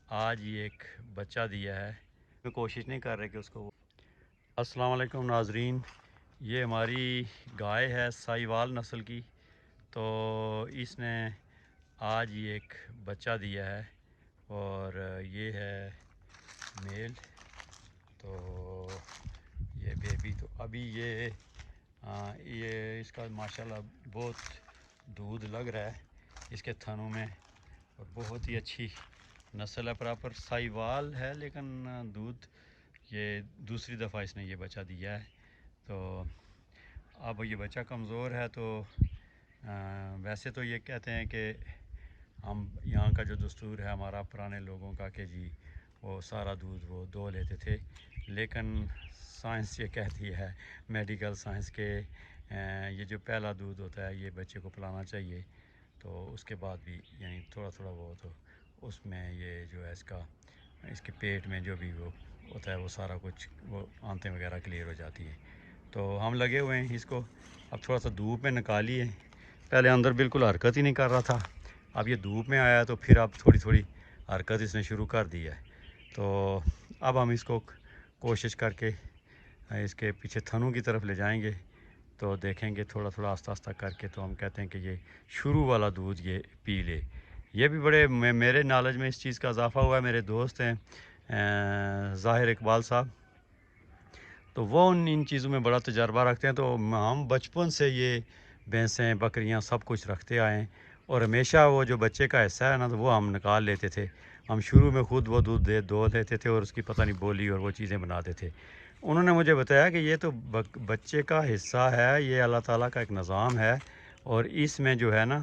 آج یہ ایک بچہ دیا ہے. میں کوشش نہیں کر رہے کہ اس کو. السلام علیکم ناظرین. یہ ہماری گائے ہے ساہیوال نسل کی. تو اس نے آج یہ ایک بچہ دیا ہے اور یہ ہے میل. تو یہ بیبی تو ابھی یہ اس کا ماشاءاللہ بہت دودھ لگ رہا ہے اس کے تھنوں میں اور بہت ہی اچھی نسل ہے. پراپر ساہیوال ہے لیکن دودھ یہ دوسری دفعہ اس نے یہ بچہ دیا ہے. تو اب یہ بچہ کمزور ہے تو ویسے تو یہ کہتے ہیں کہ ہم یہاں کا جو دستور ہے ہمارا پرانے لوگوں کا کہ جی وہ سارا دودھ وہ دو لیتے تھے، لیکن سائنس یہ کہتی ہے میڈیکل سائنس کے یہ جو پہلا دودھ ہوتا ہے یہ بچے کو پلانا چاہیے. تو اس کے بعد بھی یعنی تھوڑا تھوڑا بہت اس میں یہ جو ہے اس کے پیٹ میں جو بھی وہ ہوتا ہے وہ سارا کچھ وہ آنتیں وغیرہ کلیئر ہو جاتی ہیں. تو ہم لگے ہوئے ہیں اس کو اب تھوڑا سا دھوپ میں نکالیے. پہلے اندر بالکل حرکت ہی نہیں کر رہا تھا، اب یہ دھوپ میں آیا تو پھر اب تھوڑی تھوڑی حرکت اس نے شروع کر دی ہے. تو اب ہم اس کو کوشش کر کے اس کے پیچھے تھنوں کی طرف لے جائیں گے تو دیکھیں گے تھوڑا تھوڑا آہستہ آہستہ کر کے. تو ہم کہتے ہیں کہ یہ شروع والا دودھ یہ پی لے. یہ بھی بڑے میرے نالج میں اس چیز کا اضافہ ہوا ہے. میرے دوست ہیں ظاہر اقبال صاحب، تو وہ ان چیزوں میں بڑا تجربہ رکھتے ہیں. تو ہم بچپن سے یہ بھینسیں بکریاں سب کچھ رکھتے آئے ہیں اور ہمیشہ وہ جو بچے کا حصہ ہے نا تو وہ ہم نکال لیتے تھے. ہم شروع میں خود وہ دودھ دو لیتے تھے اور اس کی پتہ نہیں بولی اور وہ چیزیں بناتے تھے. انہوں نے مجھے بتایا کہ یہ تو بچے کا حصہ ہے، یہ اللہ تعالیٰ کا ایک نظام ہے اور اس میں جو ہے نا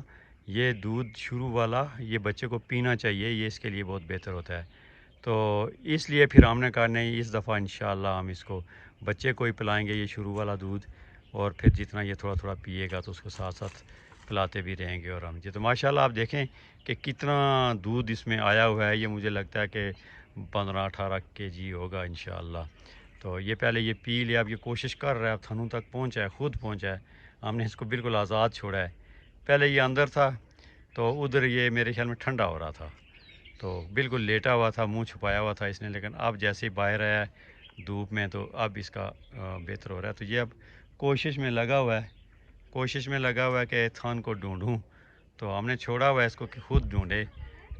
یہ دودھ شروع والا یہ بچے کو پینا چاہیے، یہ اس کے لیے بہت بہتر ہوتا ہے. تو اس لیے پھر ہم نے کہا نہیں اس دفعہ انشاءاللہ ہم اس کو بچے کو ہی پلائیں گے یہ شروع والا دودھ، اور پھر جتنا یہ تھوڑا تھوڑا پیے گا تو اس کو ساتھ ساتھ پلاتے بھی رہیں گے. اور ہم جی تو ماشاءاللہ آپ دیکھیں کہ کتنا دودھ اس میں آیا ہوا ہے. یہ مجھے لگتا ہے کہ 15-18 kg ہوگا انشاءاللہ. تو یہ پہلے یہ پی لیا، اب یہ کوشش کر رہا ہے، اب تھنوں تک پہنچا ہے، خود پہنچا ہے. ہم نے اس کو بالکل آزاد چھوڑا ہے. پہلے یہ اندر تھا تو ادھر یہ میرے خیال میں ٹھنڈا ہو رہا تھا تو بالکل لیٹا ہوا تھا، منہ چھپایا ہوا تھا اس نے. لیکن اب جیسے ہی باہر آیا ہے دھوپ میں تو اب اس کا بہتر ہو رہا ہے. تو یہ اب کوشش میں لگا ہوا ہے کہ تھن کو ڈھونڈوں. تو ہم نے چھوڑا ہوا ہے اس کو کہ خود ڈھونڈے،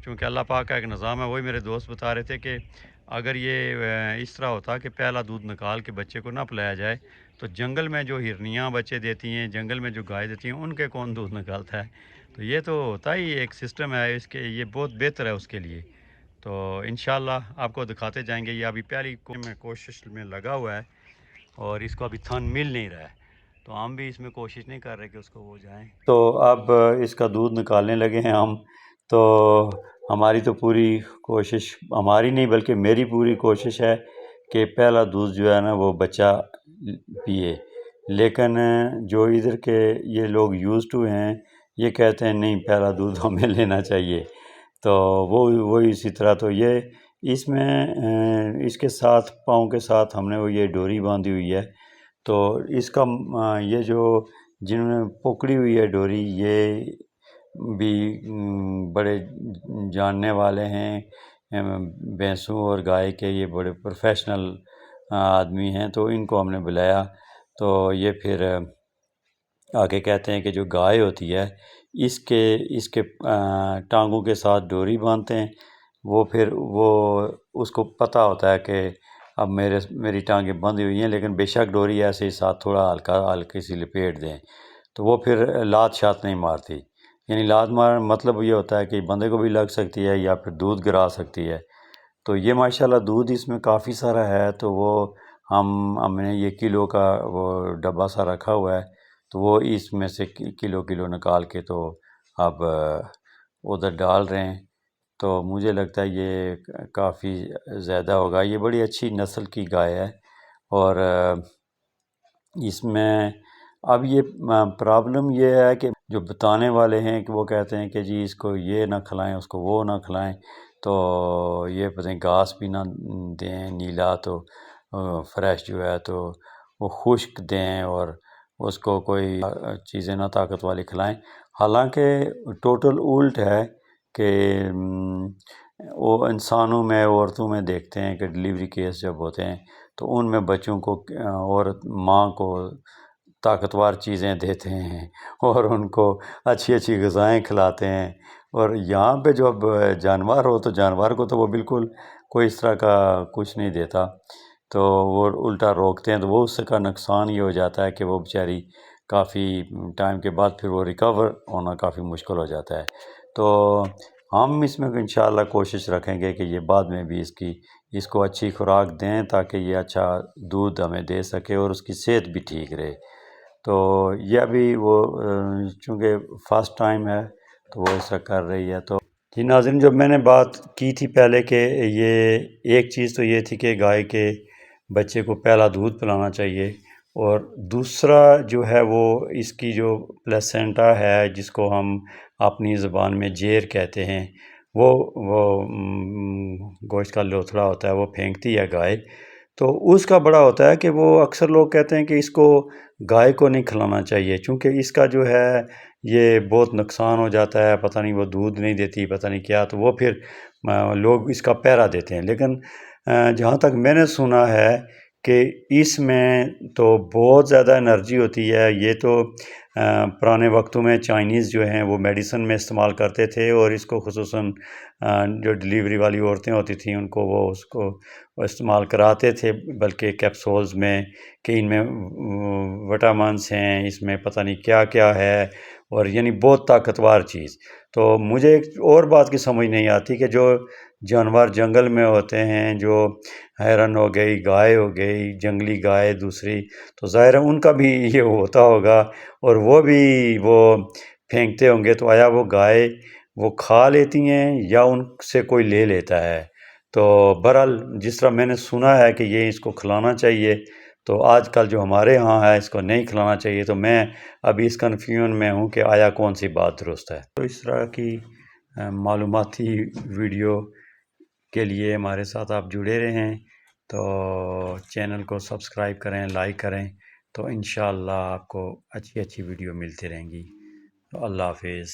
چونکہ اللہ پاک کا ایک نظام ہے. وہی میرے دوست بتا رہے تھے کہ اگر یہ اس طرح ہوتا کہ پہلا دودھ نکال کے بچے کو نہ پلایا جائے تو جنگل میں جو ہرنیاں بچے دیتی ہیں، جنگل میں جو گائے دیتی ہیں، ان کے کون دودھ نکالتا ہے. تو یہ تو ہوتا ہی ایک سسٹم ہے اس کے، یہ بہت بہتر ہے اس کے لیے. تو انشاءاللہ آپ کو دکھاتے جائیں گے. یہ ابھی پہلی کوشش میں لگا ہوا ہے اور اس کو ابھی تھن مل نہیں رہا ہے تو ہم بھی اس میں کوشش نہیں کر رہے کہ اس کو وہ جائیں. تو اب اس کا دودھ نکالنے لگے ہیں ہم. تو ہماری تو پوری کوشش، ہماری نہیں بلکہ میری پوری کوشش ہے کہ پہلا دودھ جو ہے نا وہ بچہ پیے. لیکن جو ادھر کے یہ لوگ یوز ٹو ہیں یہ کہتے ہیں نہیں پہلا دودھ ہمیں لینا چاہیے. تو وہی اسی طرح. تو یہ اس میں اس کے ساتھ پاؤں کے ساتھ ہم نے وہ یہ ڈوری باندھی ہوئی ہے. تو اس کا یہ جو جنہوں نے پکڑی ہوئی ہے ڈوری یہ بھی بڑے جاننے والے ہیں بھینسوں اور گائے کے، یہ بڑے پروفیشنل آدمی ہیں. تو ان کو ہم نے بلایا تو یہ پھر آگے کہتے ہیں کہ جو گائے ہوتی ہے اس کے ٹانگوں کے ساتھ ڈوری باندھتے ہیں. وہ پھر وہ اس کو پتہ ہوتا ہے کہ اب میری ٹانگیں بندھی ہوئی ہیں، لیکن بے شک ڈوری ایسے ہی ساتھ تھوڑا ہلکی سی لپیٹ دیں تو وہ پھر لات شات نہیں مارتی. یعنی لات مار مطلب یہ ہوتا ہے کہ بندے کو بھی لگ سکتی ہے یا پھر دودھ گرا سکتی ہے. تو یہ ماشاءاللہ دودھ اس میں کافی سارا ہے. تو وہ ہم نے یہ کلو کا وہ ڈبہ سا رکھا ہوا ہے تو وہ اس میں سے کلو نکال کے تو اب ادھر ڈال رہے ہیں. تو مجھے لگتا ہے یہ کافی زیادہ ہوگا. یہ بڑی اچھی نسل کی گائے ہے اور اس میں اب یہ پرابلم یہ ہے کہ جو بتانے والے ہیں کہ وہ کہتے ہیں کہ جی اس کو یہ نہ کھلائیں، اس کو وہ نہ کھلائیں، تو یہ پتہ نہیں گھاس بھی نہ دیں نیلا تو فریش جو ہے تو وہ خشک دیں اور اس کو کوئی چیزیں نہ طاقت والی کھلائیں. حالانکہ ٹوٹل الٹ ہے کہ وہ انسانوں میں عورتوں میں دیکھتے ہیں کہ ڈلیوری کیس جب ہوتے ہیں تو ان میں بچوں کو عورت ماں کو طاقتور چیزیں دیتے ہیں اور ان کو اچھی اچھی غذائیں کھلاتے ہیں، اور یہاں پہ جب جانور ہو تو جانور کو تو وہ بالکل کوئی اس طرح کا کچھ نہیں دیتا، تو وہ الٹا روکتے ہیں، تو وہ اس کا نقصان یہ ہو جاتا ہے کہ وہ بیچاری کافی ٹائم کے بعد پھر وہ ریکور ہونا کافی مشکل ہو جاتا ہے۔ تو ہم اس میں انشاءاللہ کوشش رکھیں گے کہ یہ بعد میں بھی اس کو اچھی خوراک دیں تاکہ یہ اچھا دودھ ہمیں دے سکے اور اس کی صحت بھی ٹھیک رہے۔ تو یہ ابھی وہ چونکہ فرسٹ ٹائم ہے تو وہ ایسا کر رہی ہے۔ تو جی ناظرین، جب میں نے بات کی تھی پہلے کہ یہ ایک چیز تو یہ تھی کہ گائے کے بچے کو پہلا دودھ پلانا چاہیے، اور دوسرا جو ہے وہ اس کی جو پلیسنٹا ہے جس کو ہم اپنی زبان میں جیر کہتے ہیں، وہ گوشت کا لوتھڑا ہوتا ہے وہ پھینکتی ہے گائے، تو اس کا بڑا ہوتا ہے کہ وہ اکثر لوگ کہتے ہیں کہ اس کو گائے کو نہیں کھلانا چاہیے چونکہ اس کا جو ہے یہ بہت نقصان ہو جاتا ہے، پتہ نہیں وہ دودھ نہیں دیتی، پتہ نہیں کیا، تو وہ پھر لوگ اس کا پہرا دیتے ہیں۔ لیکن جہاں تک میں نے سنا ہے کہ اس میں تو بہت زیادہ انرجی ہوتی ہے، یہ تو پرانے وقتوں میں چائنیز جو ہیں وہ میڈیسن میں استعمال کرتے تھے، اور اس کو خصوصاً جو ڈلیوری والی عورتیں ہوتی تھیں ان کو وہ اس کو استعمال کراتے تھے، بلکہ کیپسولز میں کہ ان میں وٹامنس ہیں، اس میں پتہ نہیں کیا کیا ہے، اور یعنی بہت طاقتور چیز۔ تو مجھے ایک اور بات کی سمجھ نہیں آتی کہ جو جانور جنگل میں ہوتے ہیں، جو ہرن ہو گئی، گائے ہو گئی، جنگلی گائے دوسری، تو ظاہر ہے ان کا بھی یہ ہوتا ہوگا اور وہ بھی وہ پھینکتے ہوں گے، تو آیا وہ گائے وہ کھا لیتی ہیں یا ان سے کوئی لے لیتا ہے؟ تو بہرحال جس طرح میں نے سنا ہے کہ یہ اس کو کھلانا چاہیے، تو آج کل جو ہمارے ہاں ہے اس کو نہیں کھلانا چاہیے، تو میں ابھی اس کنفیوژن میں ہوں کہ آیا کون سی بات درست ہے۔ تو اس طرح کی معلوماتی ویڈیو کے لیے ہمارے ساتھ آپ جڑے رہیں، تو چینل کو سبسکرائب کریں، لائک کریں، تو انشاءاللہ آپ کو اچھی اچھی ویڈیو ملتی رہیں گی۔ تو اللہ حافظ۔